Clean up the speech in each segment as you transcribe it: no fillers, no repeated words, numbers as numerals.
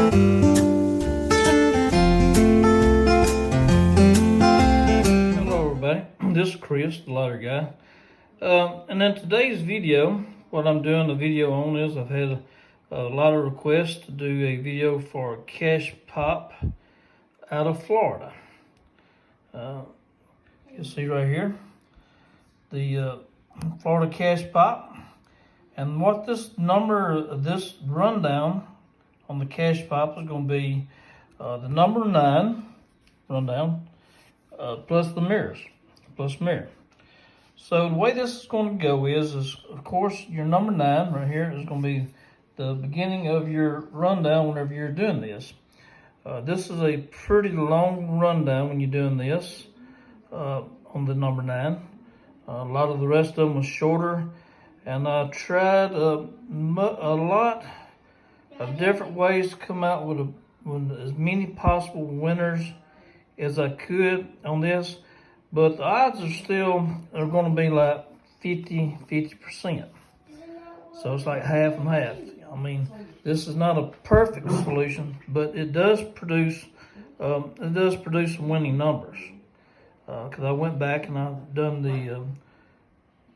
Hello everybody, this is Chris, the lottery guy. And in today's video, what I'm doing the video on is I've had a lot of requests to do a video for Cash Pop out of Florida. You see right here, the Florida Cash Pop. And what this rundown on the Cash Pop is going to be the number 9 rundown plus the mirrors, plus mirror. So the way this is going to go is of course your number 9 right here is going to be the beginning of your rundown whenever you're doing this. This is a pretty long rundown when you're doing this on the number 9. A lot of the rest of them was shorter, and I tried a lot of different ways to come out with as many possible winners as I could on this, but the odds are going to be like 50%. So it's like half and half. I mean, this is not a perfect solution, but it does produce some winning numbers. Because I went back and I've done the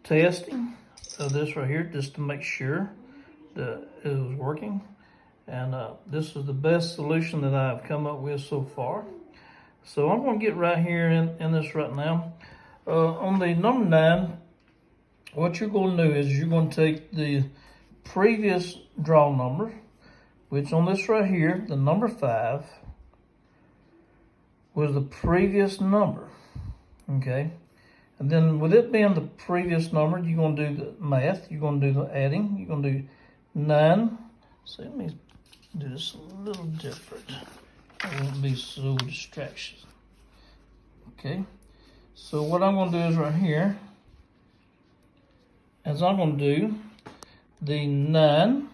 testing of this right here just to make sure that it was working. And this is the best solution that I've come up with so far. So I'm going to get right here in this right now. On the number 9, what you're going to do is you're going to take the previous draw number, which on this right here, the number 5, was the previous number. Okay? And then with it being the previous number, you're going to do the math. You're going to do the adding. You're going to do 9. So let me do this a little different. It won't be so distraction. Okay, so what I'm going to do is right here, as I'm going to do the 9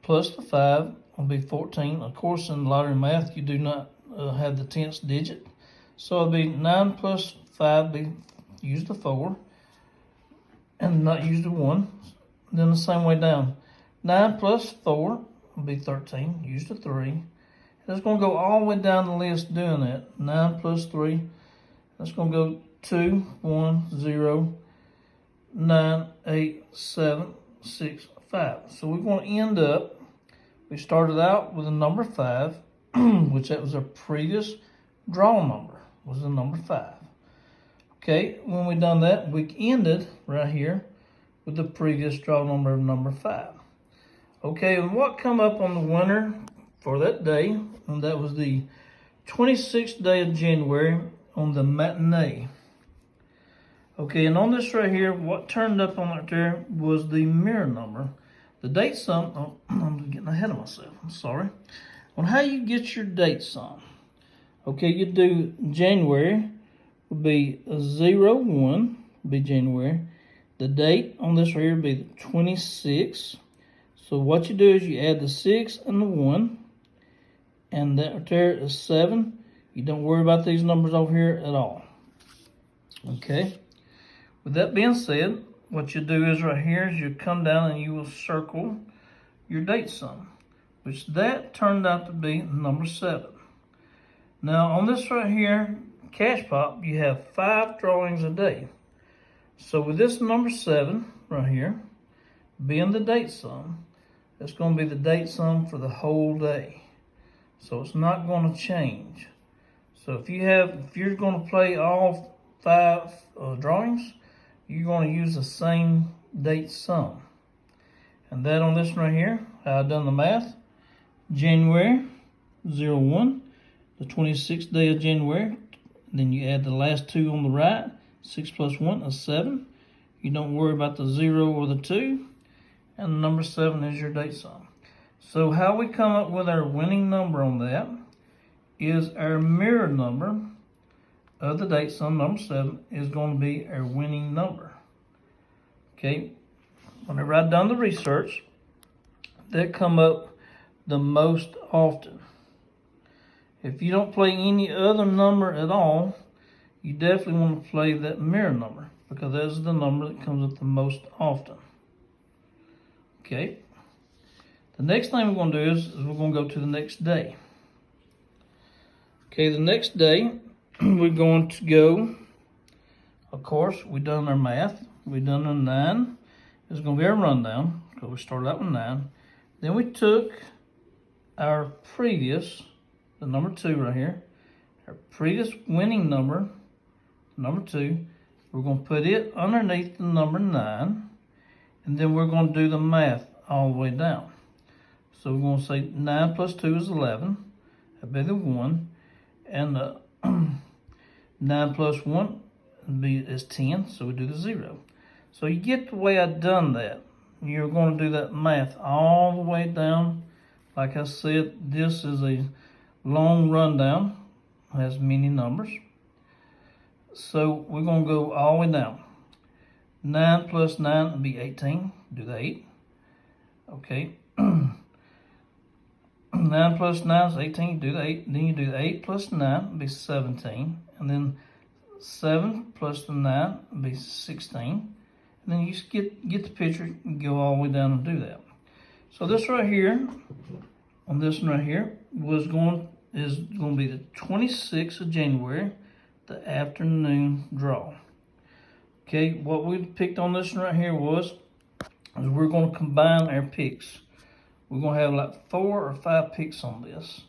plus the 5 will be 14. Of course, in lottery math, you do not have the 10th digit. So it'll be 9 plus 5, use the 4, and not use the 1. Then the same way down. 9 plus 4 will be 13, use the 3. And it's going to go all the way down the list doing that. 9 plus 3, that's going to go 2, 1, 0, 9, 8, 7, 6, 5. So we're going to end up, we started out with a number 5, which that was our previous draw number, was the number 5. Okay, when we done that, we ended right here with the previous draw number of number 5. Okay, and what come up on the winner for that day, and that was the 26th day of January on the matinee. Okay, and on this right here, what turned up on it there was the mirror number. The date sum, oh, I'm getting ahead of myself, I'm sorry. On how you get your date sum. Okay, you do January, would be 01, be January. The date on this right here would be the 26th. So what you do is you add the 6 and the 1, and that there is 7. You don't worry about these numbers over here at all. Okay. With that being said, what you do is right here is you come down and you will circle your date sum, which that turned out to be number 7. Now on this right here, Cash Pop, you have 5 drawings a day. So with this number 7 right here, being the date sum, it's going to be the date sum for the whole day. So it's not going to change. So if you're going to play all 5 drawings, you're going to use the same date sum. And that on this right here, how I've done the math, January 01, the 26th day of January. Then you add the last 2 on the right. 6 plus 1 is 7. You don't worry about the 0 or the 2. And the number 7 is your date sum. So how we come up with our winning number on that is our mirror number of the date sum, number 7, is going to be our winning number. Okay, whenever I've done the research, that come up the most often. If you don't play any other number at all, you definitely want to play that mirror number, because that is the number that comes up the most often. Okay. The next thing we're going to do is we're going to go to the next day. Okay, the next day, we're going to go, of course, we've done our math. We've done a 9. It's going to be our rundown, because we started out with 9. Then we took our previous, the number 2 right here, our previous winning number, number 2. We're going to put it underneath the number 9, and then we're going to do the math all the way down. So we're going to say 9 plus 2 is 11. That'd be the 1. And 9 plus 1 is 10, so we do the 0. So you get the way I done that. You're going to do that math all the way down. Like I said, this is a long rundown. It has many numbers. So we're going to go all the way down. 9 plus 9 would be 18. Do the 8. Okay. 9 plus 9 is 18. Do the 8. Then you do the 8 plus 9 would be 17. And then 7 plus the 9 would be 16. And then you just get the picture and go all the way down and do that. So this right here, on this one right here, is going to be the 26th of January, the afternoon draw. Okay, what we picked on this one right here is we're going to combine our picks. We're going to have like 4 or 5 picks on this.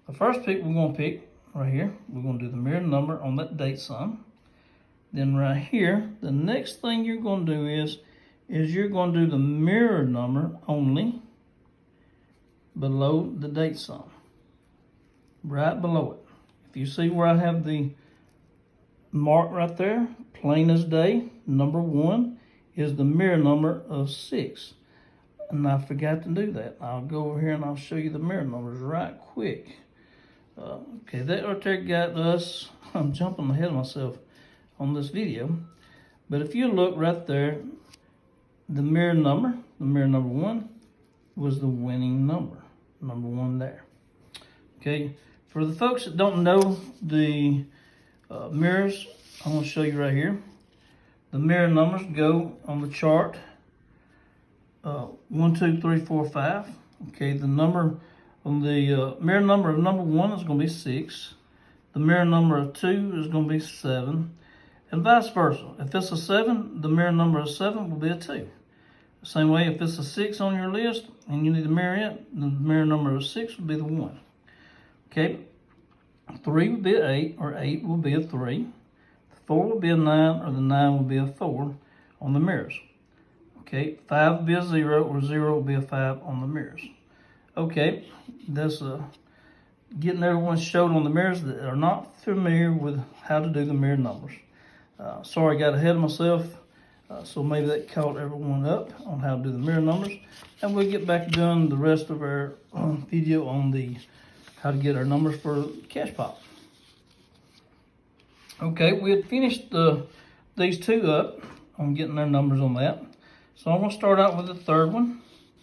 The first pick we're going to pick right here, we're going to do the mirror number on that date sum. Then right here, the next thing you're going to do is you're going to do the mirror number only below the date sum. Right below it. If you see where I have the mark right there, plain as day, number 1 is the mirror number of 6. And I forgot to do that. I'll go over here and I'll show you the mirror numbers right quick. Okay, that right there got us, I'm jumping ahead of myself on this video. But if you look right there, the mirror number 1 was the winning number. Number 1 there. Okay, for the folks that don't know the mirrors, I'm going to show you right here. The mirror numbers go on the chart 1, 2, 3, 4, 5. Okay, the number on the mirror number of number 1 is going to be 6. The mirror number of 2 is going to be 7. And vice versa. If it's a 7, the mirror number of 7 will be a 2. The same way, if it's a 6 on your list and you need to mirror it, the mirror number of 6 will be the 1. Okay, 3 would be an 8, or 8 will be a 3. 4 will be a 9, or the 9 will be a 4 on the mirrors. Okay, 5 will be a 0, or 0 will be a 5 on the mirrors. Okay, that's getting everyone showed on the mirrors that are not familiar with how to do the mirror numbers. Sorry, I got ahead of myself, so maybe that caught everyone up on how to do the mirror numbers. And we'll get back to doing the rest of our video on the how to get our numbers for Cash Pop. Okay, we had finished these 2 up on getting our numbers on that. So I'm going to start out with the third one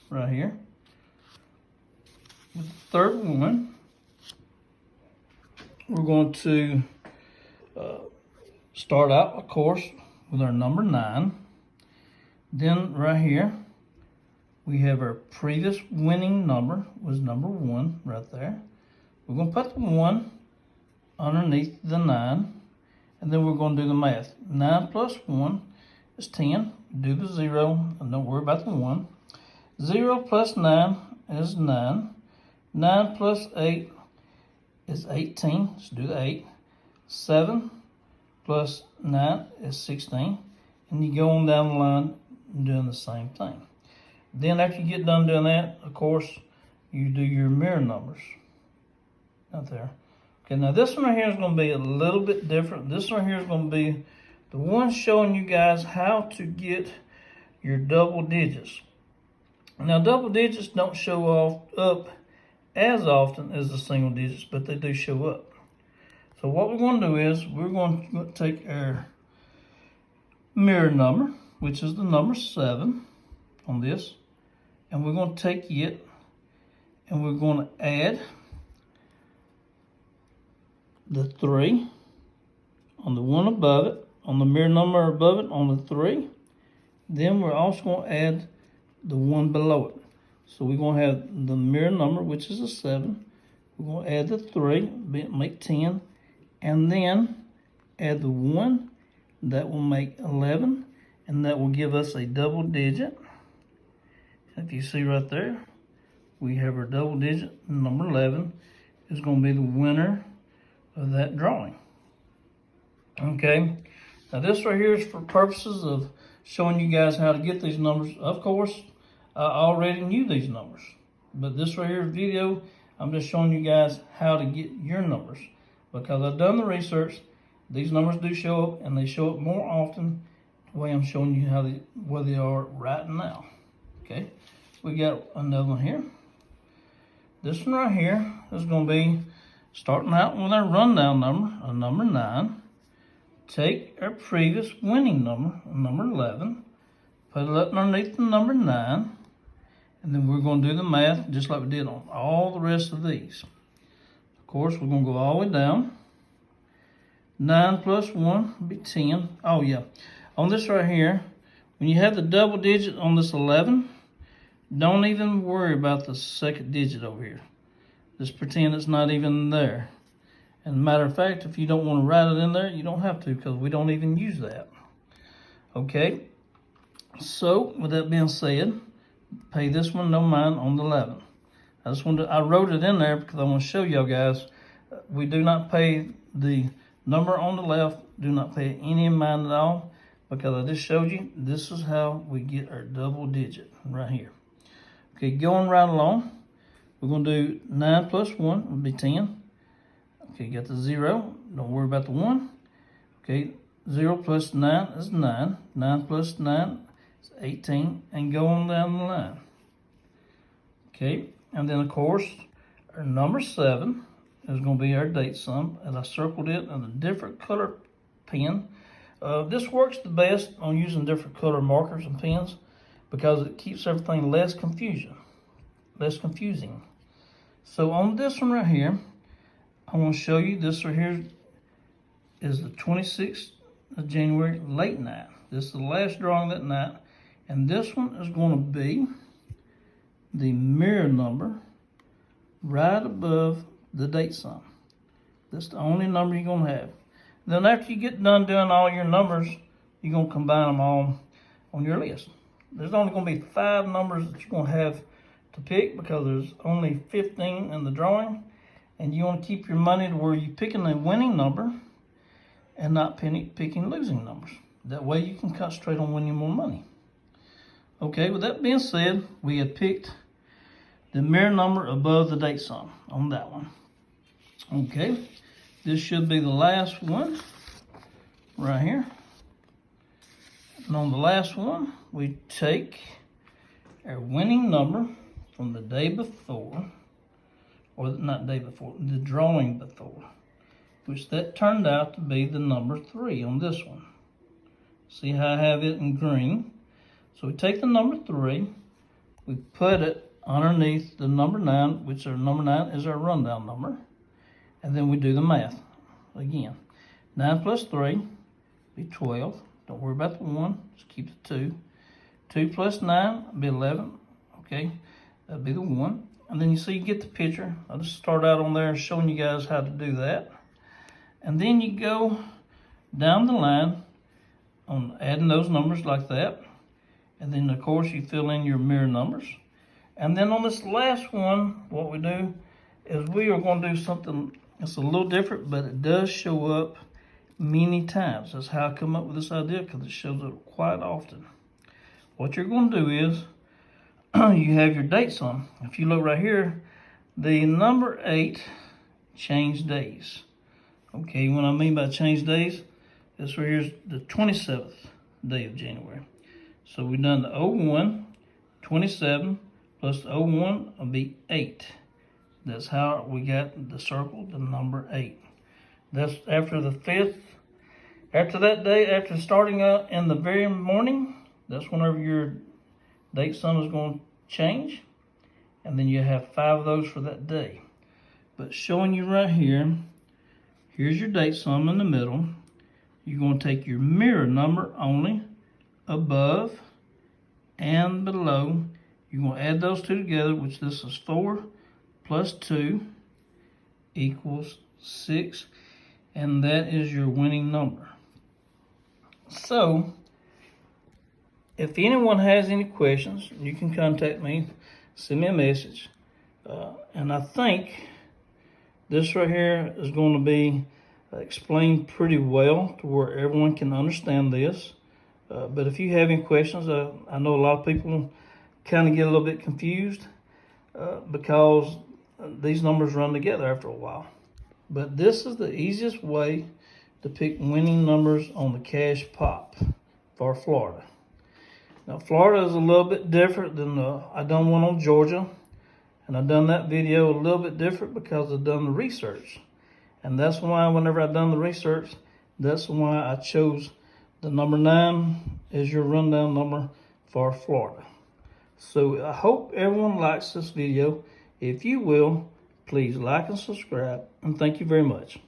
right here. With the third one, we're going to start out, of course, with our number 9. Then right here, we have our previous winning number was number 1 right there. We're going to put the 1 underneath the 9, and then we're going to do the math. 9 plus 1 is 10. Do the 0, and don't worry about the 1. 0 plus 9 is 9. 9 plus 8 is 18. Let's do the 8. 7 plus 9 is 16. And you go on down the line doing the same thing. Then after you get done doing that, of course, you do your mirror numbers. Out there. Okay, now this one right here is going to be a little bit different. This one here is going to be the one showing you guys how to get your double digits. Now, double digits don't show up as often as the single digits, but they do show up. So what we're going to do is we're going to take our mirror number, which is the number 7 on this, and we're going to take it and we're going to add the 3 on the one above it, on the mirror number above it, on the 3. Then we're also going to add the 1 below it. So we're going to have the mirror number, which is a 7. We're going to add the 3, make 10. And then add the 1, that will make 11. And that will give us a double digit. If you see right there, we have our double digit. Number 11 is going to be the winner of that drawing. Okay, now this right here is for purposes of showing you guys how to get these numbers. Of course, I already knew these numbers, but this right here video, I'm just showing you guys how to get your numbers, because I've done the research. These numbers do show up, and they show up more often the way I'm showing you where they are right now. Okay, we got another one here. This one right here is going to be starting out with our rundown number, a number 9. Take our previous winning number, number 11, put it up underneath the number 9, and then we're going to do the math just like we did on all the rest of these. Of course, we're going to go all the way down. 9 plus 1 will be 10. Oh, yeah. On this right here, when you have the double digit on this 11, don't even worry about the second digit over here. Just pretend it's not even there. And matter of fact, if you don't want to write it in there, you don't have to, because we don't even use that. Okay, so with that being said, pay this one no mind on the 11. I wrote it in there because I want to show y'all guys, we do not pay the number on the left, do not pay any mind at all, because I just showed you, this is how we get our double digit right here. Okay, going right along, we're going to do 9 plus 1 would be 10. Okay, you got the 0. Don't worry about the 1. Okay, 0 plus 9 is 9. 9 plus 9 is 18. And go on down the line. Okay, and then of course, our number 7 is going to be our date sum. And I circled it in a different color pen. This works the best on using different color markers and pens, because it keeps everything less confusing. So on this one right here, I want to show you this right here is the 26th of January, late night. This is the last drawing that night. And this one is going to be the mirror number right above the date sum. That's the only number you're going to have. Then after you get done doing all your numbers, you're going to combine them all on your list. There's only going to be 5 numbers that you're going to have to pick, because there's only 15 in the drawing. And you want to keep your money to where you're picking a winning number and not picking losing numbers. That way you can concentrate on winning more money. Okay, with that being said, we have picked the mirror number above the date sum on that one. Okay, this should be the last one right here. And on the last one, we take our winning number from the day before, or not day before, the drawing before, which that turned out to be the number 3 on this one. See how I have it in green? So we take the number 3, we put it underneath the number 9, which our number 9 is our rundown number, and then we do the math again. 9 plus 3 be 12. Don't worry about the 1, just keep the 2. 2 plus 9 will be 11. Okay, that'll be the 1. And then you see, you get the picture. I'll just start out on there showing you guys how to do that. And then you go down the line on adding those numbers like that. And then, of course, you fill in your mirror numbers. And then on this last one, what we do is we are going to do something that's a little different, but it does show up many times. That's how I come up with this idea, because it shows up quite often. What you're going to do is, you have your date sum. If you look right here, the number 8 changed days. Okay, what I mean by change days, this right here is the 27th day of January. So we've done the 01, 27 plus the 01 will be 8. That's how we got the circle, the number 8. That's after the 5th. After that day, after starting out in the very morning, that's whenever your date sum is going to change. And then you have 5 of those for that day. But showing you right here, here's your date sum in the middle. You're going to take your mirror number only above and below You're going to add those two together, which this is 4 plus 2 equals 6. And that is your winning number. So, if anyone has any questions, you can contact me, send me a message. And I think this right here is going to be explained pretty well to where everyone can understand this. But if you have any questions, I know a lot of people kind of get a little bit confused because these numbers run together after a while. But this is the easiest way to pick winning numbers on the Cash Pop for Florida. Now, Florida is a little bit different than I done one on Georgia. And I've done that video a little bit different because I've done the research. And that's why whenever I've done the research, that's why I chose the number 9 as your rundown number for Florida. So I hope everyone likes this video. If you will, please like and subscribe. And thank you very much.